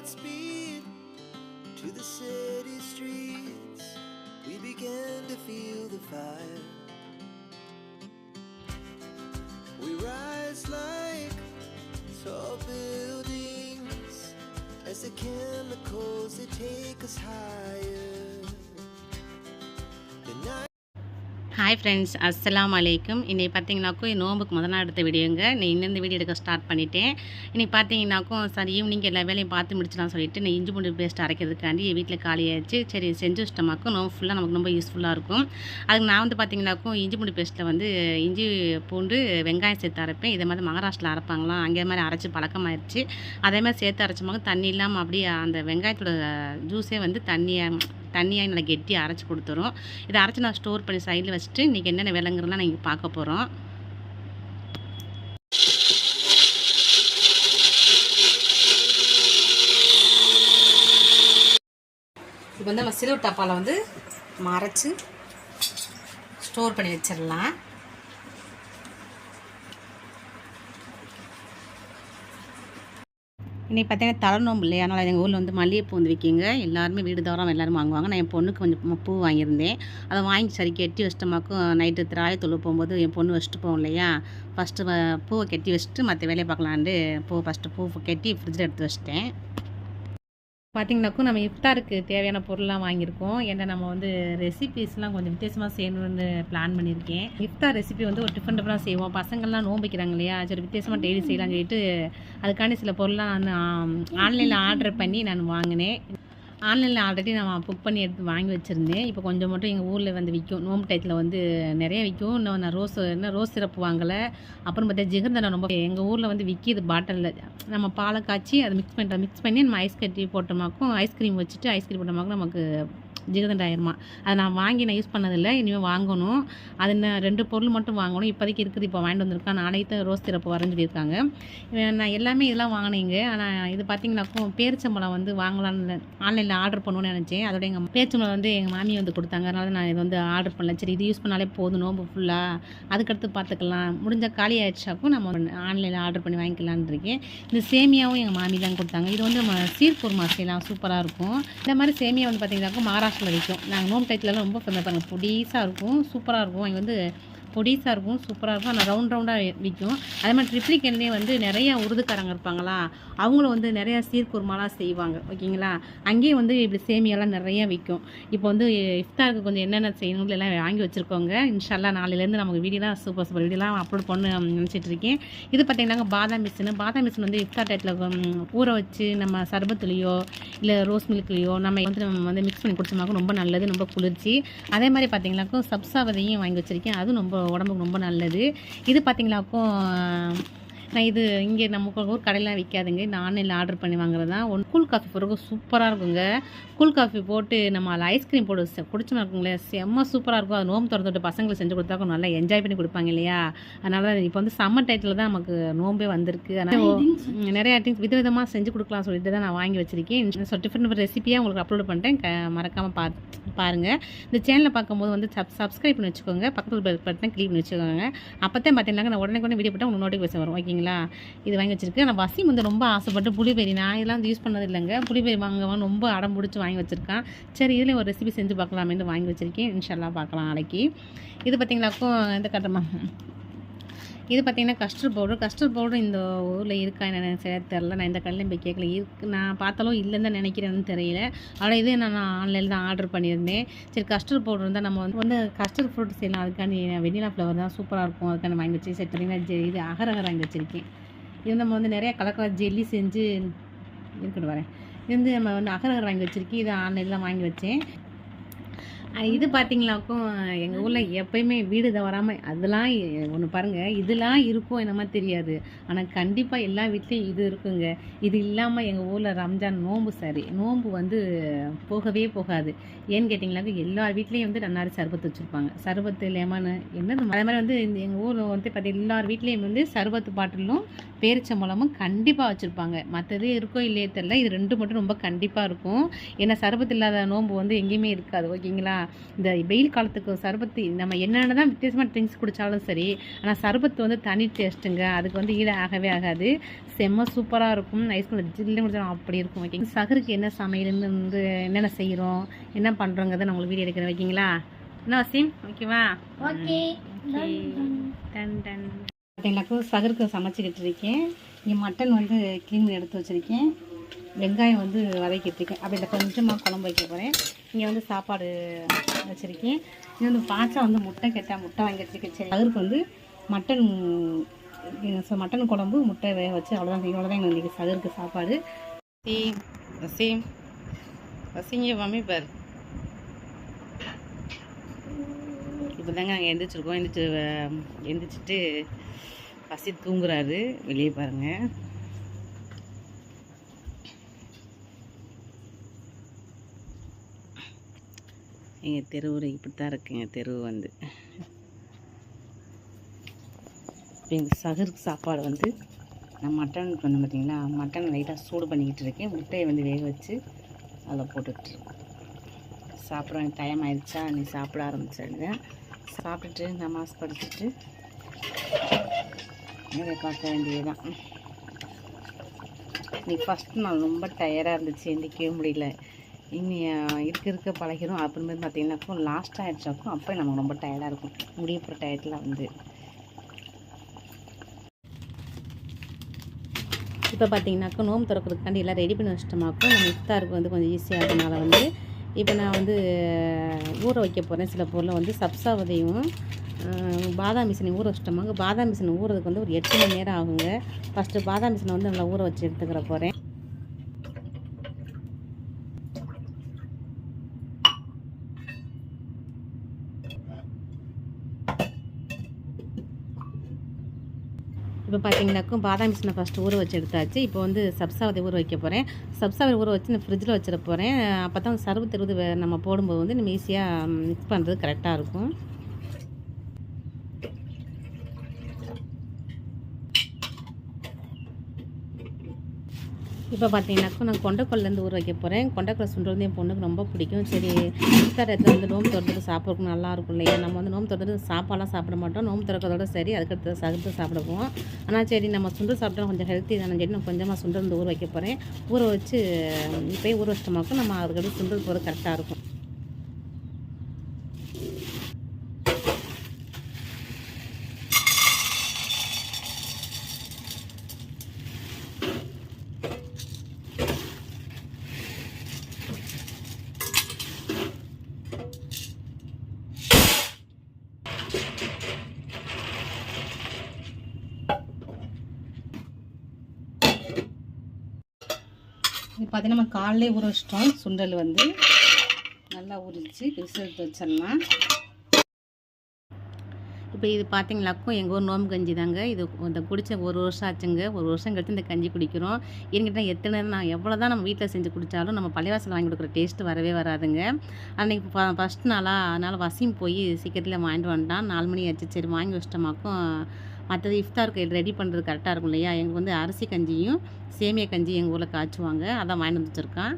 Godspeed to the city streets. We began to feel the fire. We rise like tall buildings as the chemicals they take us higher. The night. Hi friends, அஸ்ஸலாமு அலைக்கும். இன்றைக்கி பார்த்தீங்கன்னாக்கும் நோம்புக்கு முதல் நாள் எடுத்த வீடியோங்க. இந்த video எடுக்க start பண்ணிட்டேன். இன்றைக்கி பார்த்தீங்கன்னாக்கும் சரி ஈவினிங் எல்லா வேலையும் பார்த்து முடிச்சலாம் சொல்லிட்டு நான் இஞ்சி பூண்டு பேஸ்ட் அரைக்கிறதுக்காண்டி வீட்டில் காலியாகிடுச்சு. சரி செஞ்சு வச்சிட்டோமாக்கும் நோம்பு ஃபுல்லாக நமக்கு ரொம்ப யூஸ்ஃபுல்லாக இருக்கும். அதுக்கு நான் வந்து பார்த்தீங்கன்னாக்கும் இஞ்சி பூண்டு பேஸ்ட்டில் வந்து இஞ்சி பூண்டு வெங்காயம் சேர்த்து அரைப்பேன். இதே மாதிரி மகாராஷ்டிரில் அரைப்பாங்களாம், அங்கே மாதிரி அரைச்சி பழக்கமாகிடுச்சு. அதே மாதிரி சேர்த்து அரைச்சோமாங்க தண்ணி இல்லாமல் அப்படியே அந்த வெங்காயத்தோட ஜூஸே வந்து தண்ணியாக நல்லா கெட்டியாக அரைச்சி கொடுத்துரும். இதை அரைச்சி நான் ஸ்டோர் பண்ணி சைடில் வச்சுட்டு இன்றைக்கி என்னென்ன விலங்குறதுலாம் நான் இங்கே பார்க்க போகிறோம். இப்போ வந்து நம்ம சில்வர் டப்பாவில் வந்து அரைச்சி ஸ்டோர் பண்ணி வச்சிடலாம். இன்றைக்கி பார்த்தீங்கன்னா தலை நோம்பு இல்லையா, அதனால் எங்கள் ஊரில் வந்து மல்லிகைப்பூ வந்து விற்கிங்க. எல்லாருமே வீடு தவிர எல்லோரும் வாங்குவாங்க. நான் என் பொண்ணுக்கு கொஞ்சம் பூ வாங்கியிருந்தேன். அதை வாங்கி சரி கெட்டி வச்சிட்டோமாக்கும் நைட்டு திராயத்தொழு போகும்போது என் பொண்ணு வச்சுட்டு போவோம் இல்லையா, ஃபஸ்ட்டு பூவை கெட்டி வச்சுட்டு மற்ற வேலையை பார்க்கலான்ட்டு ஃபஸ்ட்டு பூ கெட்டி ஃப்ரிட்ஜில் எடுத்து வச்சிட்டேன். பார்த்திங்கனாக்கும் நம்ம இஃப்தாருக்கு தேவையான பொருள்லாம் வாங்கியிருக்கோம். ஏன்னா நம்ம வந்து ரெசிபீஸ்லாம் கொஞ்சம் வித்தியாசமாக செய்யணும்னு பிளான் பண்ணியிருக்கேன். இஃப்தார் ரெசிபி வந்து ஒரு டிஃப்ரெண்ட்டாக செய்வோம். பசங்கள்லாம் நோம்பிக்கிறாங்க இல்லையா, சரி வித்தியாசமாக டெய்லி செய்யலாம்னு சொல்லிட்டு அதுக்காண்டி சில பொருள்லாம் நான் ஆன்லைனில் ஆர்டர் பண்ணி நான் வாங்கினேன். ஆன்லைனில் ஆல்ரெடி நான் புக் பண்ணி எடுத்து வாங்கி வச்சுருந்தேன். இப்போ கொஞ்சம் மட்டும் எங்கள் ஊரில் வந்து விற்கும். நோம்பு டயத்தில் வந்து நிறைய விற்கும். இன்னும் நான் ரோஸ் சிரப்பு வாங்கலை. அப்புறம் பார்த்தா ஜிகர்தண்டை ரொம்ப எங்கள் ஊரில் வந்து விற்கிது பாட்டிலில். நம்ம பாலை காய்ச்சி அதை மிக்ஸ் பண்ணி நம்ம ஐஸ் கட்டி போட்டோமாக்கும் ஐஸ்கிரீம் வச்சுட்டு ஐஸ்கிரீம் போட்டோமாக்கும் நமக்கு ஜிகர்தண்டை ஆயிருமா. அதை நான் வாங்கி நான் யூஸ் பண்ணதில்லை, இனிமேல் வாங்கணும். அது இன்னும் 2 பொருள் மட்டும் வாங்கணும். இப்போதைக்கு இருக்குது, இப்போ வாங்கிட்டு வந்திருக்கேன். நாளைக்கு ரோஸ் சிரப்பு வரேன்னு சொல்லியிருக்காங்க. நான் எல்லாமே இதெல்லாம் வாங்கினீங்க. ஆனால் இது பார்த்திங்கனாக்கும் பேரிச்சம்பழம் வந்து வாங்கலான்னு ஆன்லைனில் ஆர்டர் பண்ணுவோன்னு நினச்சேன். அதோட எங்கள் பேரிச்சம்பழம் வந்து எங்கள் மாமி வந்து கொடுத்தாங்க. அதனால நான் இது வந்து ஆர்டர் பண்ணல. சரி இது யூஸ் பண்ணாலே போதும் நோம்பு ஃபுல்லாக, அதுக்கடுத்து பார்த்துக்கலாம். முடிஞ்ச காலி ஆகிடுச்சாக்கும் நம்ம ஆன்லைனில் ஆர்டர் பண்ணி வாங்கிக்கலான்னு இருக்கேன். இந்த சேமியாவும் எங்கள் மாமி தான் கொடுத்தாங்க. இது வந்து நம்ம சீர்குருமா செய்யலாம், சூப்பராக இருக்கும். இந்த மாதிரி சேமியா வந்து பார்த்திங்கனாக்கும் மகாராஷ்டிரில் விற்கும். நாங்கள் நோம்பு டைத்துலலாம் ரொம்ப பாருங்கள் பொடிசாக இருக்கும், சூப்பராக இருக்கும். இங்கே வந்து பொடிசாக இருக்கும், சூப்பராக இருக்கும். ஆனால் ரவுண்டாக விற்கும். அதே மாதிரி ட்ரிப்ளிகன்லேயே வந்து நிறையா உருதுக்காரங்க இருப்பாங்களா, அவங்களும் வந்து நிறையா சீர்குருமாலாம் செய்வாங்க ஓகேங்களா. அங்கேயும் வந்து இப்படி சேமியாலாம் நிறையா விற்கும். இப்போ வந்து இஃப்தாருக்கு கொஞ்சம் என்னென்ன செய்யணும்னு எல்லாம் வாங்கி வச்சுருக்கோங்க. இன்ஷால்லா நாளையிலேருந்து நமக்கு வீடியோலாம் சூப்பர் வீடியோலாம் அப்லோட் பண்ண நினச்சிட்டு இருக்கேன். இது பார்த்திங்கன்னாங்க பாதாம் மிஷின் வந்து இஃப்தார் டைத்தில் ஊற வச்சு நம்ம சர்பத்துலேயோ இல்லை ரோஸ் மில்க்லேயோ நம்ம வந்து மிக்ஸ் பண்ணி குடிச்சோம்னாக்கும் ரொம்ப நல்லது, ரொம்ப குளிர்ச்சி. அதே மாதிரி பார்த்திங்கனாக்கும் சப்சாவதையும் வாங்கி வச்சுருக்கேன். அதுவும் ரொம்ப உடம்புக்கு ரொம்ப நல்லது. இது பார்த்திங்கனாக்கும் நான் இது இங்கே நம்ம ஊர் கடையெல்லாம் விற்காதுங்க. இந்த ஆன்லைனில் ஆர்டர் பண்ணி வாங்குறது தான். கூல் காஃபி போடுறது சூப்பராக இருக்குங்க. கூல் காஃபி போட்டு நம்ம அதில் ஐஸ்கிரீம் போட்டு குடிச்சோன்னா இருக்குங்களே, செம்ம சூப்பராக இருக்கும். அது நோம்பு திறந்துட்டு பசங்களுக்கு செஞ்சு கொடுத்தாக்கும் நல்லா என்ஜாய் பண்ணி கொடுப்பாங்க இல்லையா. அதனால இப்போ வந்து சம்மர் டைத்தில் தான் நமக்கு நோம்பே வந்திருக்கு. அதனால் நிறைய திங்ஸ் விதவிதமாக செஞ்சு கொடுக்கலாம் சொல்லிட்டு தான் நான் வாங்கி வச்சுருக்கேன். ஸோ டிஃப்ரெண்ட் ரெசிபியாக உங்களுக்கு அப்லோட் பண்ணிட்டேன். மறக்காமல் பாருங்கள். இந்த சேனலில் பார்க்கும்போது வந்து சப்ஸ்கிரைப் பண்ணி வச்சுக்கோங்க. பக்கத்தில் பெல் பட்டனை கிளிக் பண்ணி வச்சுக்கோங்க. அப்போ தான் பார்த்தீங்கன்னா நான் உடனே வீடியோ போட்டால் உங்களுக்கு நோட்டிஃபிகேஷன் வரும் ஓகேங்களா. இது வாங்கி வச்சிருக்கு. நான் வசீம் வந்து ரொம்ப ஆசைப்பட்டு புளிபெரி, நான் இதெல்லாம் வந்து யூஸ் பண்ணது இல்லைங்க, புளிபெரி வாங்குவான்னு ரொம்ப அடம் பிடிச்சி வாங்கி வச்சுருக்கான். சரி இதில் ஒரு ரெசிபி செஞ்சு பார்க்கலாமேன்னு வாங்கி வச்சுருக்கேன். இன்ஷால்லா பார்க்கலாம் நாளைக்கு. இது பார்த்திங்கனாக்கும் இந்த கட்டமா இது பார்த்திங்கன்னா கஸ்டர்ட் பவுடர் இந்த ஊரில் இருக்கா என்னென்னு சரி தெரில. நான் இந்த கடையிலையும் போய் கேட்கல, இருக்கு நான் பார்த்தாலும் இல்லைன்னு தான் நினைக்கிறேன்னு தெரியல. ஆனால் இது நான் ஆன்லைனில் தான் ஆர்டர் பண்ணியிருந்தேன். சரி கஸ்டர்ட் பவுடர் இருந்தால் நம்ம வந்து கஸ்டர்ட் ஃப்ரூட் செய்யலாம். அதுக்காண்டி வெனிலா ஃப்ளவர் தான் சூப்பராக இருக்கும். அதுக்காண்டி வாங்கி வச்சு சரி பார்த்தீங்கன்னா இது அகரகர் வாங்கி வச்சுருக்கேன். இது நம்ம வந்து நிறையா கலர் ஜெல்லி செஞ்சு இருக்கட்டும் வரேன். இது வந்து நம்ம வந்து அகரகர் வாங்கி வச்சுருக்கேன். இது ஆன்லைனில் வாங்கி வச்சேன். இது பார்த்திங்களாக்கும் எங்கள் ஊரில் எப்போயுமே வீடு தவறாமல் அதெல்லாம் ஒன்று பாருங்கள், இதெல்லாம் இருக்கும் என்னமா தெரியாது, ஆனால் கண்டிப்பாக எல்லா வீட்லேயும் இது இருக்குங்க. இது இல்லாமல் எங்கள் ஊரில் ரம்ஜான் நோம்பு வந்து போகவே போகாது. ஏன்னு கேட்டிங்களாக்க எல்லார் வீட்லேயும் வந்து நன்னாரி சர்பத்து வச்சுருப்பாங்க. சர்பத்து லெமனு என்னது அதே மாதிரி வந்து எங்கள் ஊரில் வந்து பார்த்திங்கன்னா எல்லார் வீட்லேயும் வந்து சர்பத்து பாட்டிலும் பேரிச்சம்பழமும் கண்டிப்பாக வச்சுருப்பாங்க. மற்றது இருக்கோ இல்லையே தெரில, இது 2 மட்டும் ரொம்ப கண்டிப்பாக இருக்கும். ஏன்னா சர்பத்து இல்லாத நோம்பு வந்து எங்கேயுமே இருக்காது ஓகேங்களா. இந்த வெயில் காலத்துக்கு சர்பத்து நம்ம என்னென்ன தான் வித்தியாசமான ட்ரிங்க்ஸ் குடித்தாலும் சரி, ஆனால் சர்பத்து வந்து தனி டேஸ்ட்டுங்க. அதுக்கு வந்து ஈடு ஆகவே ஆகாது. செம்ம சூப்பராக இருக்கும். ஐஸ்கிரீம் ஜில்லுன்னு குடிச்சாலும் அப்படி இருக்கும். ஓகேங்க. சகருக்கு என்ன சமையல்னு வந்து என்னென்ன செய்கிறோம், என்ன பண்ணுறோங்கிறத நான் உங்களுக்கு வீடியோ எடுக்கிறேன். வைக்கிங்களா? என்ன வசீம்? ஓகேவா? ஓகே. Done done. பார்த்தீங்களாக்கா சகருக்கு சமைச்சிக்கிட்டு இருக்கேன். இங்கே மட்டன் வந்து க்ளீன் பண்ணி எடுத்து வச்சுருக்கேன். வெங்காயம் வந்து வதக்கிட்டு இருக்கேன். அப்படி இந்த கொஞ்சமாக குழம்பு வைக்க போகிறேன். இங்கே வந்து சாப்பாடு வச்சுருக்கேன். இது வந்து பாச்சா வந்து முட்டை கேட்டால் முட்டை வாங்கி வச்சுருக்கேன். சரி, சகருக்கு வந்து மட்டன் குழம்பு முட்டை வேக வச்சு அவ்வளோதான் எங்களுக்கு இன்றைக்கி சகருக்கு சாப்பாடு. வசீம் வசீங்க மம்மி பார். இப்போ தாங்க நாங்கள் எந்திரிச்சிருக்கோம். எந்திரிச்சிட்டு பசி தூங்குறாரு. வெளியே பாருங்கள். எங்கள் தெருவில் இப்படி தான் இருக்குங்க. தெருவு வந்து எங்கள் சகருக்கு சாப்பாடு வந்து நான் மட்டன் பண்ண பார்த்தீங்களா, மட்டன் லைட்டாக சூடு பண்ணிக்கிட்டு இருக்கேன். முட்டையை வந்து வேக வச்சு அதில் போட்டுக்கிட்டு சாப்பிட்றேன். டைம் ஆயிடுச்சா, நீ சாப்பிட ஆரம்பிச்சிடுங்க. சாப்பிட்டுட்டு நமாஸ் படிச்சுட்டு இதை பார்க்க வேண்டியதுதான். இன்னைக்கு ஃபஸ்ட் நாள் ரொம்ப டயர்டாக இருந்துச்சு, எந்திரிக்கவே முடியல. இனி இருக்க பழகிடும். அப்புறமேட்டு பார்த்தீங்கன்னாக்கும் லாஸ்ட் ஆகிடுச்சாக்கும் அப்போ நமக்கு ரொம்ப டயர்டாக இருக்கும். முடிய போகிற டயத்தில் வந்து இப்போ பார்த்தீங்கன்னாக்கா நோம்பு திறக்கிறதுக்காண்டி எல்லாம் ரெடி பண்ணி வச்சிட்டோமாக்கும். நம்ம இஃப்தாருக்கு வந்து கொஞ்சம் ஈஸியாக இருக்கனால வந்து இப்போ நான் வந்து ஊற வைக்க போகிறேன். சில பொருளை வந்து சப்சாவதையும் பாதாம் மிஷினை ஊற வச்சிட்டோமாங்க. பாதாம் மிஷினை ஊறதுக்கு வந்து ஒரு 8 மணி நேரம் ஆகுங்க. ஃபஸ்ட்டு பாதாம் மிஷினை வந்து நல்லா ஊற வச்சு எடுத்துக்கிற போகிறேன். இப்போ பார்த்தீங்கன்னாக்கும் பாதாம் மிஷினை ஃபஸ்ட்டு ஊற வச்சு எடுத்தாச்சு. இப்போ வந்து சப்சாவதை ஊற வைக்க போகிறேன். சப்சாவதை ஊற வச்சு நான் ஃப்ரிட்ஜில் வச்சிட போகிறேன். அப்போ தான் சர்வத்து நம்ம போடும்போது வந்து நம்ம ஈஸியாக மிக்ஸ் பண்ணுறது கரெக்டாக இருக்கும். இப்போ பார்த்தீங்கன்னாக்கா நான் கொண்டைக்கல்லேருந்து ஊற வைக்க போகிறேன். கொண்டைக்கல்லை சுண்டல் வந்து என் பொண்ணுக்கு ரொம்ப பிடிக்கும். சரி, இஃப்தார் இடத்துல வந்து நோம்பு திறந்துட்டு சாப்பிட்றதுக்கு நல்லாயிருக்கும் இல்லையா. நம்ம வந்து நோம்பு திறந்துட்டு சாப்பாடெலாம் சாப்பிட மாட்டோம். நோம்பு திறக்கிறதோட சரி, அதுக்கடுத்து சகத்து சாப்பிடுவோம். ஆனால் சரி, நம்ம சுண்டல் சாப்பிட்டா கொஞ்சம் ஹெல்த்தி தானே. சரி, நான் கொஞ்சமாக சுண்டல் வந்து ஊற வைக்க போகிறேன். ஊற வச்சு இப்போயே ஊற வச்சிட்டோமாக்கும் நம்ம அதுக்கடுத்து சுண்டல் போகிறது கரெக்டாக இருக்கும். இது பார்த்தீங்கன்னா நம்ம காலையிலே ஊற வச்சிட்டோம். சுண்டல் வந்து நல்லா ஊறிச்சு. விசில் எடுத்து வச்சிடலாம். இப்போ இது பார்த்தீங்களாக்கும் எங்கள் ஊர் நோம்பு கஞ்சி தாங்க. இது இந்த குடித்த 1 வருஷம் ஆச்சுங்க. 1 வருஷம் கழித்து இந்த கஞ்சி குடிக்கிறோம். என்கிட்ட எத்தனை நான் எவ்வளோ தான் நம்ம வீட்டில் செஞ்சு குடித்தாலும் நம்ம பள்ளிவாசல் வாங்கி கொடுக்குற டேஸ்ட்டு வரவே வராதுங்க. அன்றைக்கி ஃபஸ்ட் நாளாக அதனால் வசீம் போய் சீக்கிரத்தில் வாங்கிட்டு வந்துட்டான். 4 மணி ஆச்சு. சரி, வாங்கி வச்சிட்டோமாக்கும் மற்றது இஃப்தாருக்கு ரெடி பண்ணுறது கரெக்டாக இருக்கும் இல்லையா. எங்களுக்கு வந்து அரிசி கஞ்சியும் சேமியா கஞ்சியும் எங்கள் ஊரில் காய்ச்சுவாங்க. அதான் வாங்கிட்டு வந்து வச்சுருக்கான்.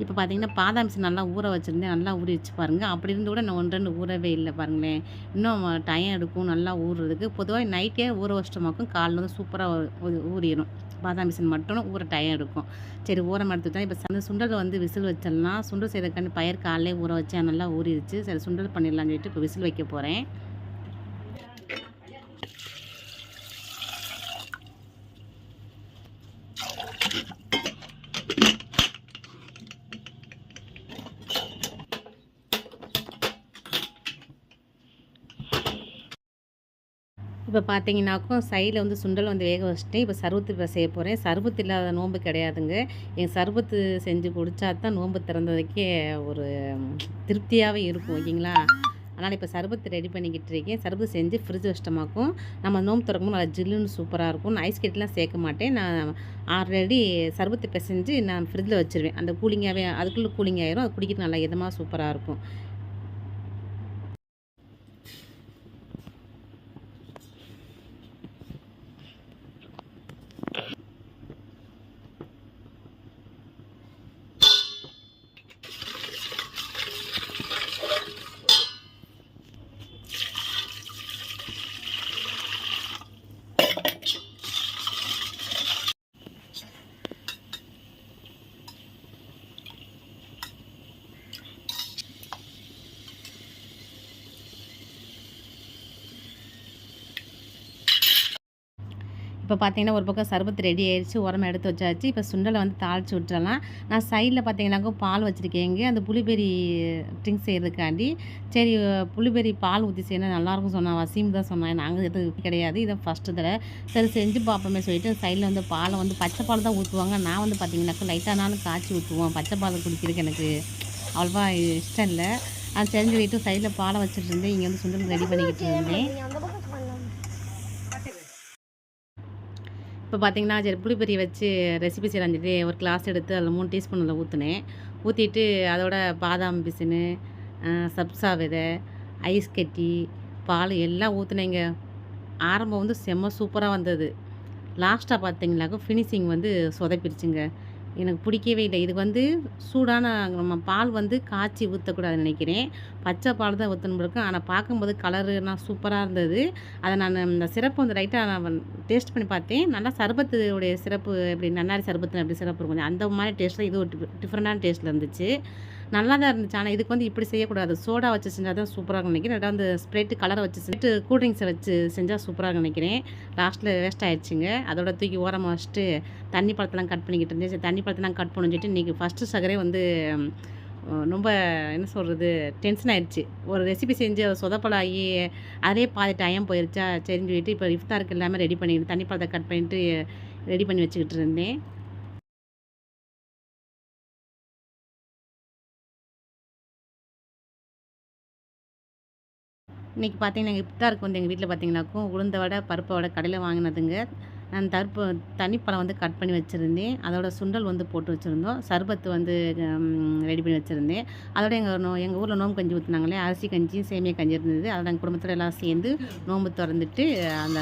இப்போ பார்த்தீங்கன்னா பாதாம் மிஷின் நல்லா ஊற வச்சுருந்தேன். நல்லா ஊறிச்சு பாருங்கள். அப்படி இருந்து கூட நான் 1 2 ஊறவே இல்லை பாருங்களேன். இன்னும் டைம் எடுக்கும் நல்லா ஊறுறதுக்கு. பொதுவாக நைட்டே ஊற வச்சிட்டோமாக்கும் காலைல வந்து சூப்பராக ஊறிடும். பாதாம் மிஷின் மட்டும் ஊற டைம் எடுக்கும். சரி, ஊரம் எடுத்துட்டேன். இப்போ அந்த சுண்டல் வந்து விசில் வச்சிடலாம். சுண்டல் செய்கிறதுக்காண்டி பயிர் காலையிலே ஊற வச்சேன். நல்லா ஊறிடுச்சு. சரி, சுண்டல் பண்ணிடலான்னு சொல்லிட்டு இப்போ விசில் வைக்க போகிறேன். இப்போ பார்த்தீங்கன்னாக்கும் சைடில் வந்து சுண்டல் வந்து வேக வச்சுட்டேன். இப்போ சர்பத்து இப்போ செய்ய போகிறேன். சர்பத்து இல்லாத நோன்பு கிடையாதுங்க. என் சர்பத்து செஞ்சு குடித்தா தான் நோன்பு திறந்ததுக்கே ஒரு திருப்தியாகவே இருக்கும். ஓகேங்களா. அதனால் இப்போ சர்பத்து ரெடி பண்ணிக்கிட்டு இருக்கேன். சர்பத்து செஞ்சு ஃப்ரிட்ஜ் வச்சிட்டோமாக்கும் நம்ம நோம்பு திறக்கும்போது நல்லா ஜில்லுன்னு சூப்பராக இருக்கும். நான் ஐஸ் கட்டிலாம் சேர்க்க மாட்டேன். நான் ஆல்ரெடி சர்பத்து பிசைஞ்சு நான் ஃப்ரிட்ஜில் வச்சுருவேன். அந்த கூலிங்காகவே அதுக்குள்ளே கூலிங் ஆயிரும். அது குடிக்கிறது நல்லா இதமாக சூப்பராக இருக்கும். இப்போ பார்த்தீங்கன்னா ஒரு பக்கம் சர்பத்து ரெடி ஆயிடுச்சு, உரமா எடுத்து வச்சாச்சு. இப்போ சுண்டலை வந்து தாளித்து விட்டுறலாம். நான் சைடில் பார்த்தீங்கன்னாக்கா பால் வச்சுருக்கேங்க, அந்த புளிபெரி ட்ரிங்க்ஸ் செய்கிறதுக்காண்டி. சரி, புளிபெரி பால் ஊற்றி செய்யணும் நல்லாயிருக்கும் சொன்னான். வசீம் தான் சொன்னான், நாங்கள் எது கிடையாது, இதை ஃபஸ்ட்டு தடவை. சரி செஞ்சு பார்ப்போமே சொல்லிட்டு சைடில் வந்து பாலை வந்து பச்சை பால் தான் ஊற்றுவாங்க. நான் வந்து பார்த்தீங்கன்னாக்கா லைட்டானாலும் காய்ச்சி ஊற்றுவோம். பச்சை பால் குடிக்கிறதுக்கு எனக்கு அவ்வளோவா இஷ்டம் இல்லை. அது தெரிஞ்சு வைட்டு சைடில் பாலை வச்சுட்டு இருந்தேன். இங்கே வந்து சுண்டல் ரெடி பண்ணிக்கிட்டு இருந்தேன். இப்போ பார்த்தீங்கன்னா சரி புளிப்பொரி வச்சு ரெசிபி செய்யலாம்னு சொல்லிட்டு ஒரு கிளாஸ் எடுத்து அதில் 3 டீஸ்பூன் அதில் ஊற்றினேன். ஊற்றிட்டு அதோட பாதாம் பிசினு, சப்ஸா விதை, ஐஸ் கட்டி, பால் எல்லாம் ஊற்றினேங்க. ஆரம்பம் வந்து செம்ம சூப்பராக வந்தது. லாஸ்ட்டாக பார்த்தீங்கன்னாக்கா ஃபினிஷிங் வந்து சொதப்பிருச்சுங்க. எனக்கு பிடிக்கவே இல்லை. இது வந்து சூடான நம்ம பால் வந்து காய்ச்சி ஊற்றக்கூடாதுன்னு நினைக்கிறேன். பச்சை பால் தான் ஊற்றணும் போல இருக்கு. ஆனால் பார்க்கும்போது கலருலாம் சூப்பராக இருந்தது. அதை நான் இந்த சிரப்பு வந்து லைட்டாக நான் டேஸ்ட் பண்ணி பார்த்தேன். நல்லா சர்பத்துடைய சிரப்பு எப்படி நன்னாரி சர்பத்தில் எப்படி சிரப்பு இருக்கும் அந்த மாதிரி டேஸ்ட்டில் இது ஒரு டிஃப்ரெண்டான டேஸ்ட்டில் இருந்துச்சு. நல்லா தான் இருந்துச்சு. ஆனால் இதுக்கு வந்து இப்படி செய்யக்கூடாது. சோடா வச்சு செஞ்சால் தான் சூப்பராக இருக்கும்னு நினைக்கிறேன். இல்லாட்டா அந்த ஸ்ப்ரைட்டு கலரை வச்சு செஞ்சுட்டு கூல்ட்ரிங்க்ஸை வச்சு செஞ்சால் சூப்பராக இருக்கும்னு நினைக்கிறேன். லாஸ்ட்டில் வேஸ்ட் ஆயிடுச்சுங்க. அதோட தூக்கி ஓரமாக வச்சுட்டு தண்ணி பழத்தெல்லாம் கட் பண்ணிக்கிட்டு இருந்தேன். சரி தண்ணி பழத்தெல்லாம் கட் பண்ணணும்னு சொல்லிட்டு இன்றைக்கி ஃபஸ்ட்டு சகரே வந்து ரொம்ப என்ன சொல்கிறது டென்ஷன் ஆயிடுச்சு. ஒரு ரெசிபி செஞ்சு அதை சொதப்பலாகி அதே பாதி டைம் போயிருச்சா சரின்னு சொல்லிட்டு இப்போ இஃப்தாருக்கு எல்லாமே ரெடி பண்ணிக்கிட்டு தண்ணி பழத்தை கட் பண்ணிவிட்டு ரெடி பண்ணி வச்சுக்கிட்டு இருந்தேன். இன்றைக்கி பார்த்தீங்கன்னா இஃப்தாருக்கு வந்து எங்கள் வீட்டில் பார்த்தீங்கன்னாக்கும் உளுந்த வடை, பருப்பு வடை கடையில் வாங்கினதுங்க. நான் தண்ணிப்பழம் வந்து கட் பண்ணி வச்சுருந்தேன். அதோட சுண்டல் வந்து போட்டு வச்சுருந்தோம். சர்பத்து வந்து ரெடி பண்ணி வச்சுருந்தேன். அதோட எங்கள் ஊரில் நோம்பு கஞ்சி ஊற்றுனாங்களே, அரிசி கஞ்சியும் சேமியா கஞ்சி இருந்தது. அதோட எங்கள் குடும்பத்தோட எல்லாம் சேர்ந்து நோம்பு திறந்துட்டு அந்த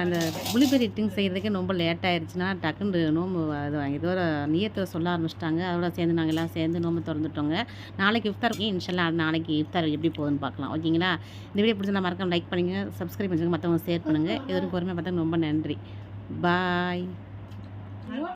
அந்த புளிபெரி ட்ரிங்க் செய்கிறதுக்கே ரொம்ப லேட் ஆயிடுச்சுன்னா டக்குன்னு நோம்பு அது இதோட நியத்தை சொல்ல ஆரம்பிச்சிட்டாங்க. அதோட சேர்ந்து நாங்கள் எல்லாம் சேர்ந்து நோம்பு திறந்துட்டோங்க. நாளைக்கு இஃப்தாருக்கு இன்ஷால்லா நாளைக்கு இஃப்தார் எப்படி போகுதுன்னு பார்க்கலாம். ஓகேங்களா? இந்த வீடியோ பிடிச்சிருந்தா மறக்காம லைக் பண்ணுங்கள், சப்ஸ்கிரைப் பண்ணுங்கள், மற்றவங்க ஷேர் பண்ணுங்கள். இது வரைக்கும் பொறுமையாக பார்த்தா ரொம்ப நன்றி. பாய்.